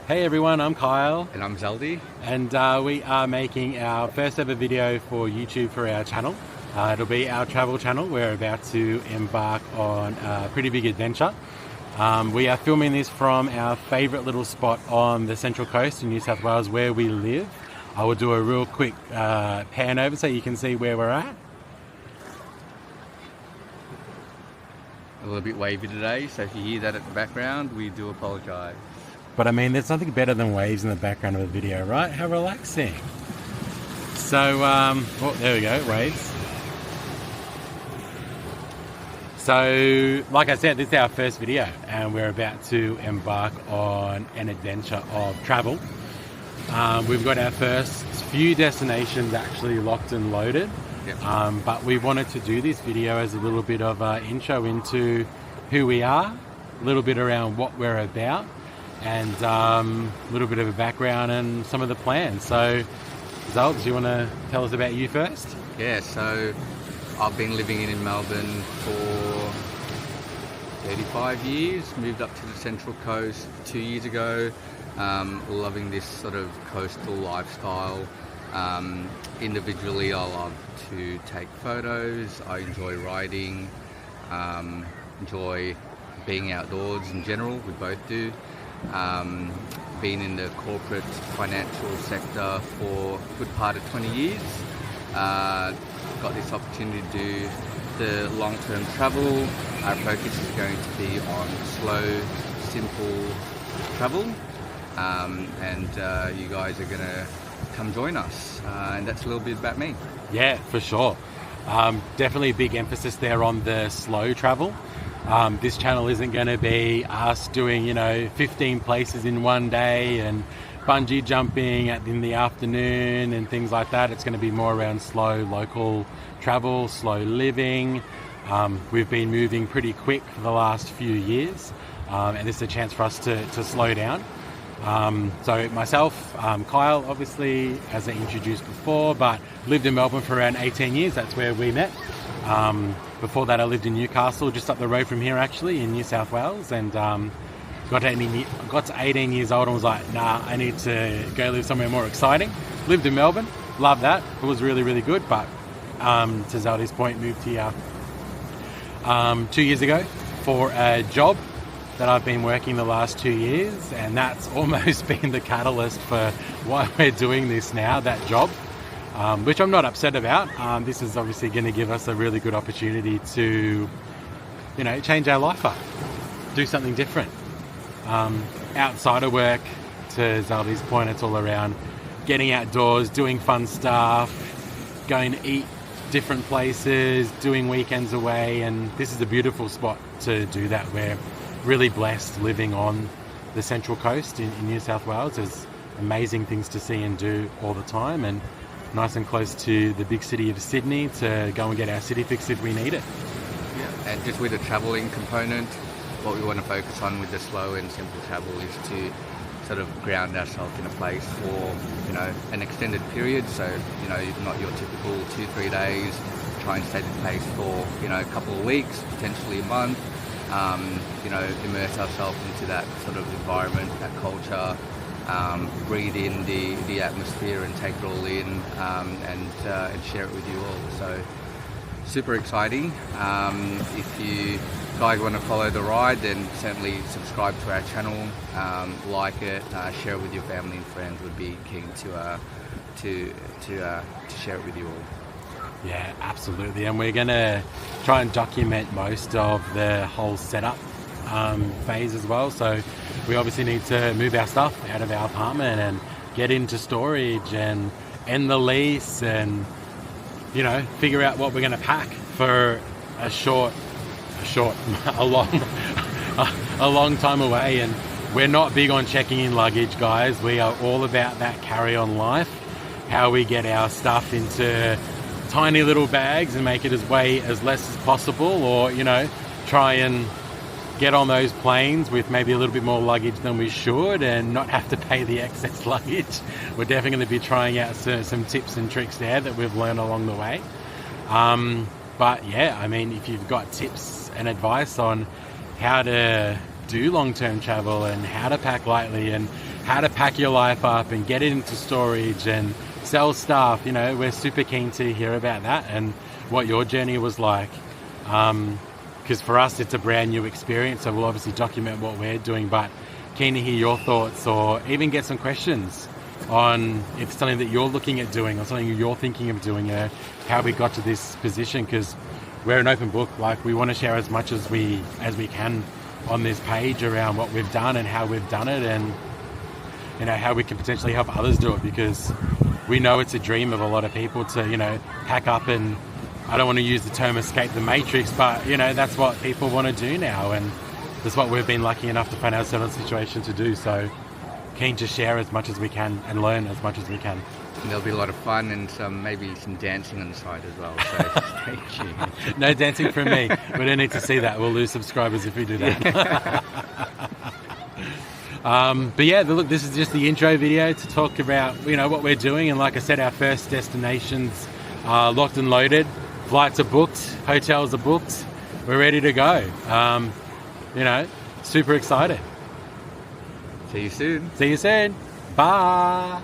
Hey everyone, I'm Kyle. And I'm Zaldy. And we are making our first ever video for YouTube for our channel. It'll be our travel channel. We're about to embark on a pretty big adventure. We are filming this from our favourite little spot on the Central Coast in New South Wales where we live. I will do a real quick pan over so you can see where we're at. A little bit wavy today, so if you hear that at the background, we do apologise. But I mean, there's nothing better than waves in the background of a video, right? How relaxing. So, oh, there we go, waves. So, like I said, this is our first video and we're about to embark on an adventure of travel. We've got our first few destinations actually locked and loaded. Yep. But we wanted to do this video as a little bit of an intro into who we are, a little bit around what we're about, and a little bit of a background and some of the plans. So, Zaldy, do you want to tell us about you first? Yeah, so I've been living in Melbourne for 35 years, moved up to the Central Coast 2 years ago, loving this sort of coastal lifestyle. Individually, I love to take photos, I enjoy riding, enjoy being outdoors in general, we both do. Been in the corporate financial sector for a good part of 20 years. Got this opportunity to do the long-term travel. Our focus is going to be on slow, simple travel, and you guys are going to come join us, and that's a little bit about me. Yeah, for sure. Definitely a big emphasis there on the slow travel. This channel isn't going to be us doing, 15 places in one day and bungee jumping in the afternoon and things like that. It's going to be more around slow local travel, slow living. We've been moving pretty quick for the last few years, and this is a chance for us to slow down. So myself, Kyle, obviously, as I introduced before, but lived in Melbourne for around 18 years. That's where we met. Before that, I lived in Newcastle, just up the road from here, actually, in New South Wales. And got to 18 years old and was like, nah, I need to go live somewhere more exciting. Lived in Melbourne, loved that. It was really, really good. But to Zaldy's point, moved here 2 years ago for a job that I've been working the last 2 years, and that's almost been the catalyst for why we're doing this now, that job, which I'm not upset about. This is obviously going to give us a really good opportunity to, change our life up, do something different. Outside of work, to Zaldy's point, it's all around getting outdoors, doing fun stuff, going to eat different places, doing weekends away, and this is a beautiful spot to do that. We're really blessed living on the Central Coast in New South Wales. There's amazing things to see and do all the time, and nice and close to the big city of Sydney to go and get our city fix if we need it. Yeah, and just with the travelling component, what we want to focus on with the slow and simple travel is to sort of ground ourselves in a place for, an extended period. So, not your typical 2-3 days, try and stay the place for, a couple of weeks, potentially a month. Immerse ourselves into that sort of environment, that culture, breathe in the atmosphere and take it all in, and share it with you all. So super exciting. If you guys want to follow the ride, then certainly subscribe to our channel, like it, share it with your family and friends. Would be keen to share it with you all. Yeah, absolutely. And we're going to try and document most of the whole setup phase as well. So we obviously need to move our stuff out of our apartment and get into storage and end the lease and, figure out what we're going to pack for a long time away. And we're not big on checking in luggage, guys. We are all about that carry-on life, how we get our stuff into tiny little bags and make it as less as possible, or try and get on those planes with maybe a little bit more luggage than we should and not have to pay the excess luggage. We're definitely going to be trying out some tips and tricks there that we've learned along the way. But yeah, I mean, if you've got tips and advice on how to do long-term travel and how to pack lightly and how to pack your life up and get it into storage and sell stuff. You know, we're super keen to hear about that and what your journey was like. Because for us, it's a brand new experience, so we'll obviously document what we're doing, but keen to hear your thoughts or even get some questions on if it's something that you're looking at doing or something you're thinking of doing, how we got to this position, because we're an open book. Like, we want to share as much as we can on this page around what we've done and how we've done it, and you know, how we can potentially help others do it, because we know it's a dream of a lot of people to, you know, pack up and, I don't want to use the term escape the matrix, but you know, that's what people want to do now, and that's what we've been lucky enough to find ourselves in a situation to do. So keen to share as much as we can and learn as much as we can. And there'll be a lot of fun and maybe some dancing on the side as well, so stay tuned. No dancing from me. We don't need to see that. We'll lose subscribers if we do that. But yeah, look, this is just the intro video to talk about, you know, what we're doing. And like I said, our first destinations are locked and loaded. Flights are booked, hotels are booked. We're ready to go. You know, super excited. See you soon. See you soon. Bye.